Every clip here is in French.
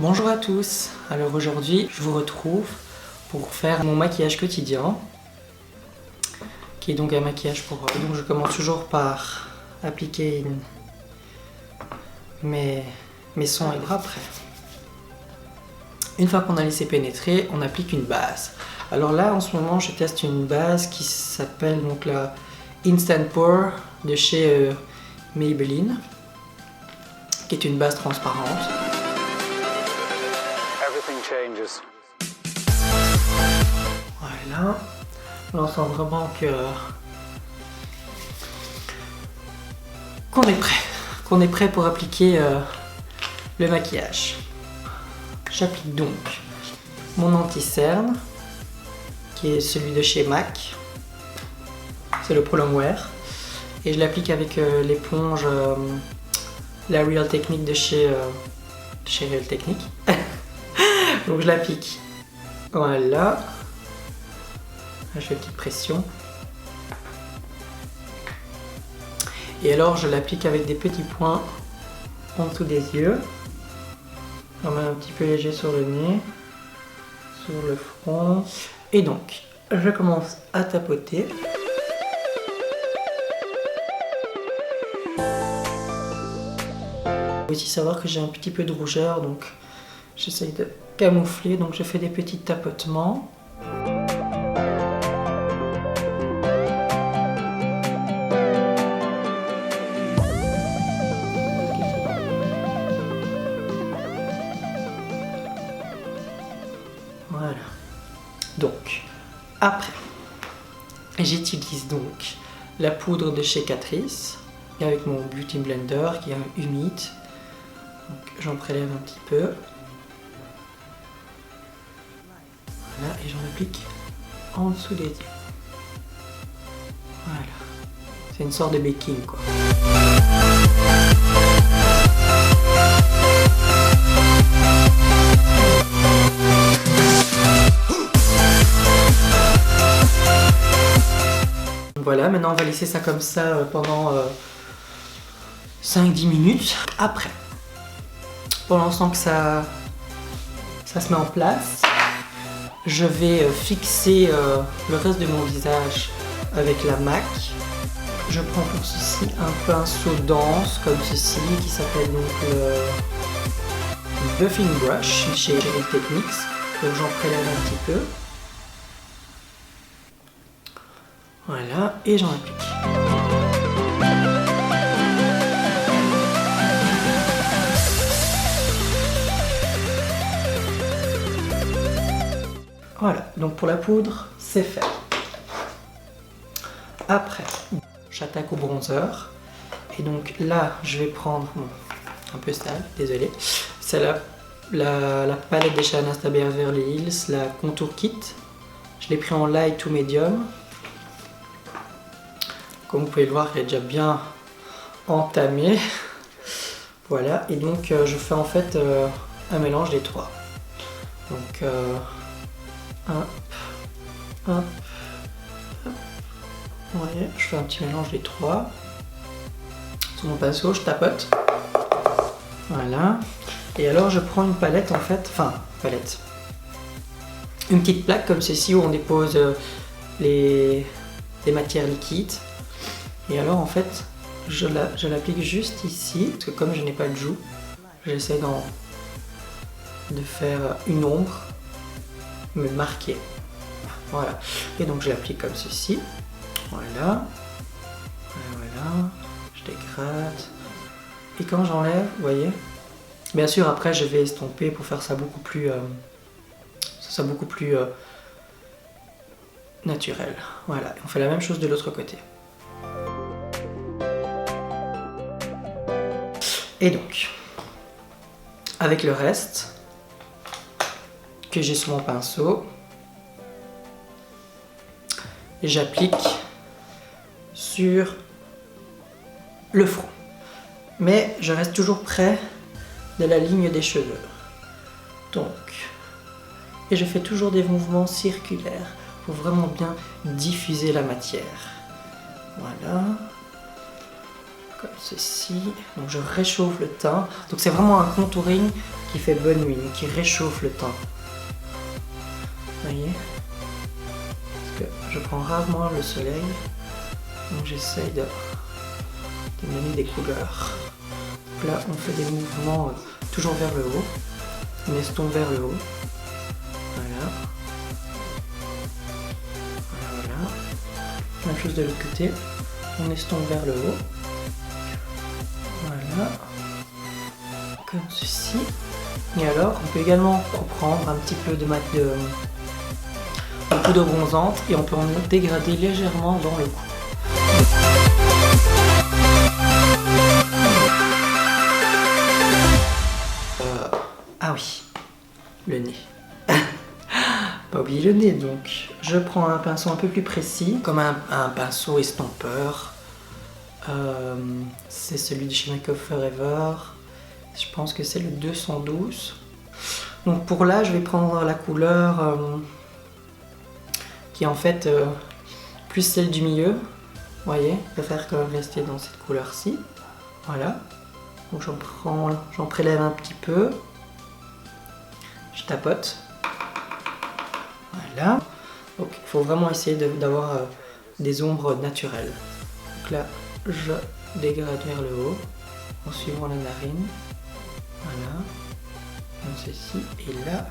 Bonjour à tous, alors aujourd'hui je vous retrouve pour faire mon maquillage quotidien qui est donc un maquillage pour... Donc je commence toujours par appliquer mes sonds et après. Une fois qu'on a laissé pénétrer, on applique une base. Alors là en ce moment je teste une base qui s'appelle donc la Instant Pore de chez Maybelline, qui est une base transparente. Voilà, on sent vraiment qu'on est prêt pour appliquer le maquillage. J'applique donc mon anti-cerne, qui est celui de chez MAC, c'est le Pro Longwear, et je l'applique avec l'éponge la Real Technique de chez Real Technique. Donc je l'applique, voilà, je fais une petite pression, et alors je l'applique avec des petits points en dessous des yeux, on met un petit peu léger sur le nez, sur le front, et donc je commence à tapoter. Il faut aussi savoir que j'ai un petit peu de rougeur, donc j'essaye de camoufler, donc je fais des petits tapotements. Voilà. Donc, après, j'utilise donc la poudre de chez Catrice avec mon Beauty Blender qui est humide. J'en prélève un petit peu. Voilà, et j'en applique en dessous des yeux. Voilà. C'est une sorte de baking, quoi. Voilà, maintenant on va laisser ça comme ça pendant 5-10 minutes. Après, pendant ce temps que ça se met en place, je vais fixer le reste de mon visage avec la MAC. Je prends pour ceci un pinceau dense comme ceci qui s'appelle donc le Buffing Brush chez Real Techniques. Donc j'en prélève un petit peu. Voilà, et j'en applique. Voilà, donc pour la poudre, c'est fait. Après, j'attaque au bronzer. Et donc là, je vais prendre, un peu sale, désolé. C'est la palette de chez Anastasia Beverly Hills, la Contour Kit. Je l'ai pris en light ou medium. Comme vous pouvez le voir, il est déjà bien entamé. Voilà, et donc je fais en fait un mélange des trois. Donc, hop. Vous voyez, je fais un petit mélange des trois. Sur mon pinceau, je tapote. Voilà. Et alors, je prends une palette en fait, palette. Une petite plaque comme ceci où on dépose les matières liquides. Et alors en fait, je l'applique juste ici, parce que comme je n'ai pas de joue, j'essaie de faire une ombre, me marquer. Voilà. Et donc je l'applique comme ceci. Voilà. Voilà. Je dégrade. Et quand j'enlève, vous voyez, bien sûr après je vais estomper pour faire ça beaucoup plus naturel. Voilà. Et on fait la même chose de l'autre côté. Et donc, avec le reste que j'ai sur mon pinceau, j'applique sur le front. Mais je reste toujours près de la ligne des cheveux. Donc, et je fais toujours des mouvements circulaires pour vraiment bien diffuser la matière. Voilà. Comme ceci. Donc je réchauffe le teint. Donc c'est vraiment un contouring qui fait bonne mine, qui réchauffe le teint. Vous voyez? Parce que je prends rarement le soleil, donc j'essaye de donner des couleurs. Donc là, on fait des mouvements toujours vers le haut. On estompe vers le haut. Voilà. Voilà. Même chose de l'autre côté. On estompe vers le haut. Voilà. Comme ceci. Et alors, on peut également reprendre un petit peu de poudre bronzante et on peut en dégrader légèrement dans le cou. Ah oui, le nez. Pas oublier le nez, donc je prends un pinceau un peu plus précis, comme un pinceau estompeur. C'est celui de chez Make Up Forever. Je pense que c'est le 212. Donc pour là, je vais prendre la couleur qui est en fait plus celle du milieu. Vous voyez, je préfère quand même rester dans cette couleur-ci. Voilà. Donc j'en prélève un petit peu. Je tapote. Voilà. Donc il faut vraiment essayer d'avoir des ombres naturelles. Donc là, je dégrade vers le haut en suivant la narine. Voilà. Comme ceci. Et là,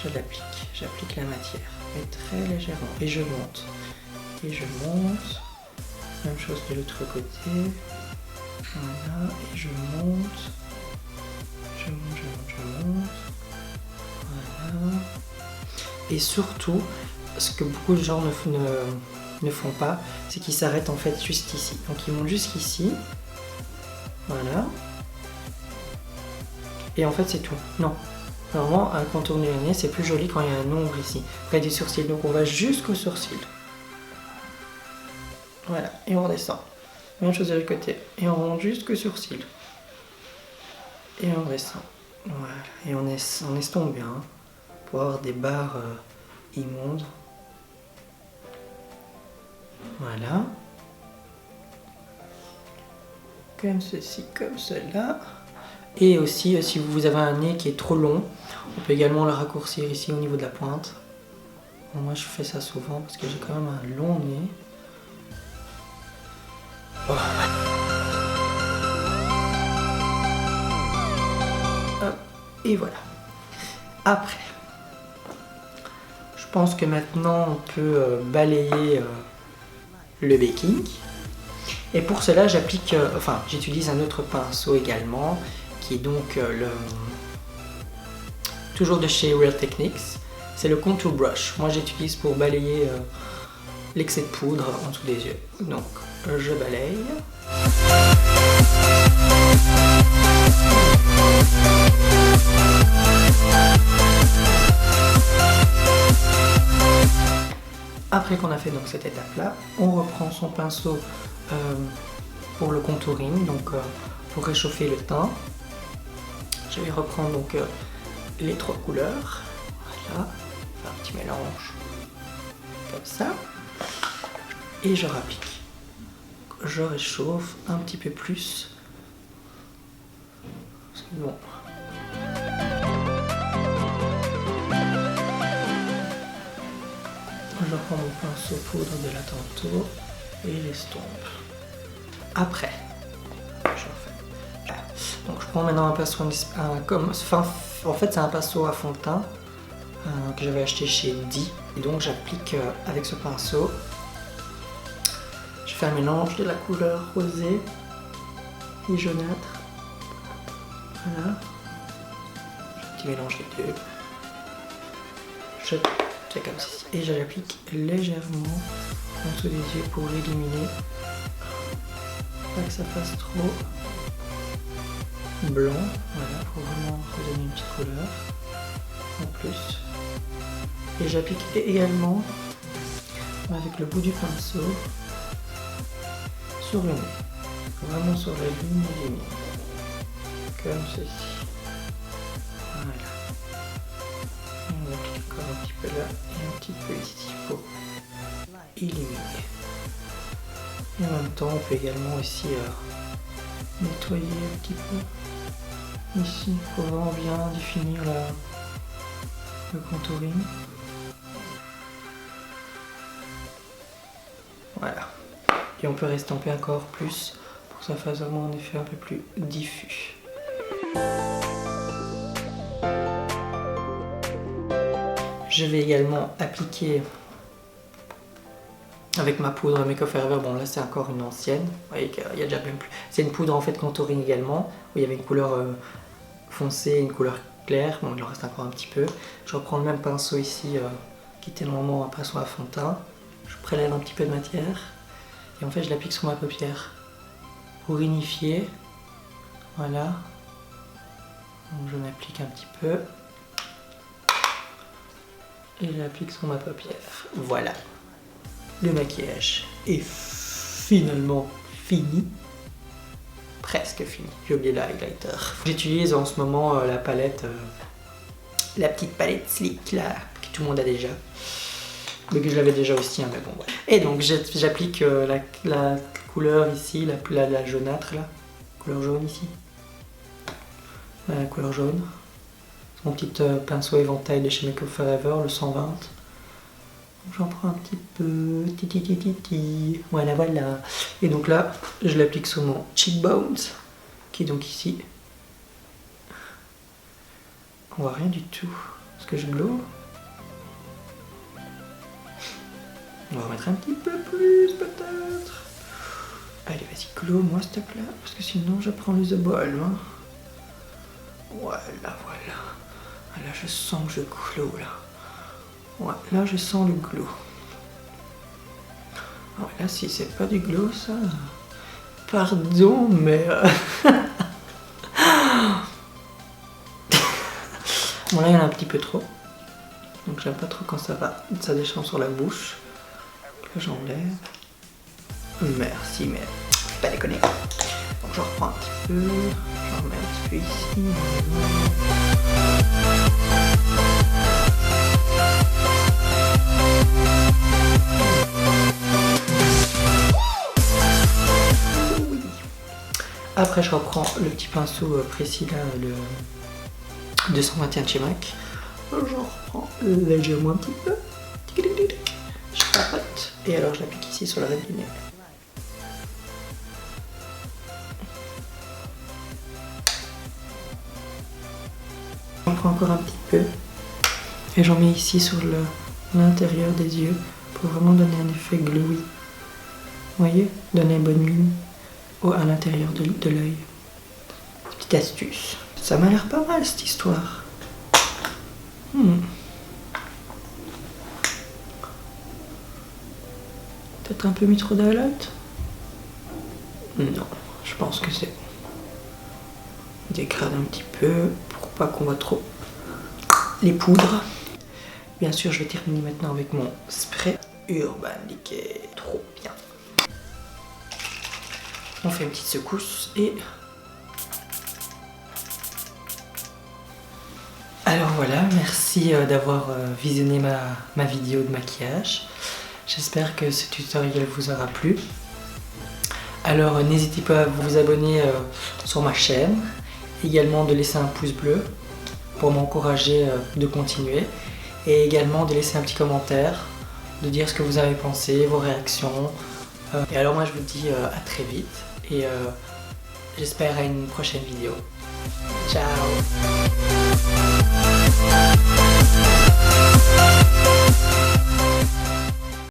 je l'applique. J'applique la matière. Mais très légèrement. Et je monte. Et je monte. Même chose de l'autre côté. Voilà. Et je monte. Je monte, je monte, je monte. Voilà. Et surtout, ce que beaucoup de gens ne font pas, c'est qu'ils s'arrêtent en fait juste ici. Donc ils montent jusqu'ici. Voilà. Et en fait c'est tout. Non. Normalement, un contourner le nez, c'est plus joli quand il y a un ombre ici. Près des sourcils. Donc on va jusqu'au sourcil. Voilà. Et on descend. Même chose de l'autre côté. Et on monte jusqu'au sourcil. Et on descend. Voilà. Et on estompe bien. Pour avoir des barres immondes. Voilà. Comme ceci, comme cela. Et aussi, si vous avez un nez qui est trop long, on peut également le raccourcir ici au niveau de la pointe. Bon, moi, je fais ça souvent parce que j'ai quand même un long nez. Oh. Et voilà. Après, je pense que maintenant on peut balayer le baking. Et pour cela, j'utilise un autre pinceau également, qui est donc toujours de chez Real Techniques. C'est le Contour Brush. Moi, j'utilise pour balayer l'excès de poudre en dessous des yeux. Donc, je balaye. Après qu'on a fait donc cette étape-là, on reprend son pinceau pour le contouring, donc pour réchauffer le teint. Je vais reprendre donc les trois couleurs. Voilà, faire un petit mélange comme ça. Et je rapplique. Je réchauffe un petit peu plus. Parce que bon. Je prends mon pinceau poudre de la tantôt et l'estompe. Après, donc je prends maintenant un pinceau en fait c'est un pinceau à fond de teint que j'avais acheté chez Di. Et donc j'applique avec ce pinceau. Je fais un mélange de la couleur rosée et jaunâtre. Voilà. Un petit mélange des deux. Je fais comme ceci. Et je l'applique légèrement en dessous des yeux pour l'éliminer. Pas que ça fasse trop blanc. Voilà, pour vraiment redonner une petite couleur en plus. Et j'applique également avec le bout du pinceau sur le nez. Vraiment sur la ligne du nez. Comme ceci. Voilà. Et on applique encore un petit peu là et un petit peu ici pour éliminer. Et en même temps, on peut également aussi nettoyer un petit peu Ici, il faut vraiment bien définir le contouring. Voilà. Et on peut restamper encore plus pour que ça fasse vraiment un effet un peu plus diffus. Je vais également appliquer avec ma poudre Make Up Forever. Bon là c'est encore une ancienne, vous voyez qu'il y a déjà même plus. C'est une poudre en fait contouring également, où il y avait une couleur foncée et une couleur claire. Bon il en reste encore un petit peu. Je reprends le même pinceau ici qui était normalement un pinceau à fond de teint. Je prélève un petit peu de matière et en fait je l'applique sur ma paupière pour unifier. Voilà. Donc je m'applique un petit peu. Et je l'applique sur ma paupière. Voilà. Le maquillage est finalement fini. Presque fini. J'ai oublié le highlighter. J'utilise en ce moment la palette, la petite palette Sleek là, que tout le monde a déjà. Mais que je l'avais déjà aussi, hein, mais bon ouais. Et donc j'applique la couleur ici, la jaunâtre là. Couleur jaune ici. La couleur jaune. Mon petit pinceau éventail de chez Make Up Forever, le 120. J'en prends un petit peu. Voilà, voilà. Et donc là, je l'applique sur mon cheekbones, qui est donc ici. On voit rien du tout. Est-ce que je glow? On va remettre un petit peu plus, peut-être. Allez, vas-y, glow-moi, s'il te plaît. Parce que sinon, je prends le The Ball. Hein. Voilà, voilà. Là, je sens que je glow, là. Ouais, là, je sens le glow. Ouais, là, si c'est pas du glow, ça... Pardon, mais... Bon, là, il y en a un petit peu trop. Donc, j'aime pas trop quand ça déchante sur la bouche. Là, j'enlève. Merci, mais... Pas déconner. Donc, je reprends un petit peu. J'en remets un petit peu ici. Après je reprends le petit pinceau précis là, le 221 de chez MAC. Je reprends légèrement un petit peu. Je tapote et alors je l'applique ici sur la règle du nez. J'en prends encore un petit peu et j'en mets ici sur l'intérieur des yeux pour vraiment donner un effet glowy. Vous voyez, donner une bonne mine à l'intérieur de l'œil. Petite astuce. Ça m'a l'air pas mal cette histoire. Peut-être un peu mis trop d'highlight? Non, je pense que c'est bon. Dégrade un petit peu pour pas qu'on voit trop les poudres. Bien sûr, je vais terminer maintenant avec mon spray Urban Decay. Trop bien. On fait une petite secousse et... Alors voilà, merci d'avoir visionné ma vidéo de maquillage. J'espère que ce tutoriel vous aura plu. Alors n'hésitez pas à vous abonner sur ma chaîne. Également de laisser un pouce bleu pour m'encourager de continuer. Et également de laisser un petit commentaire, de dire ce que vous avez pensé, vos réactions. Et alors moi je vous dis à très vite. Et j'espère à une prochaine vidéo. Ciao!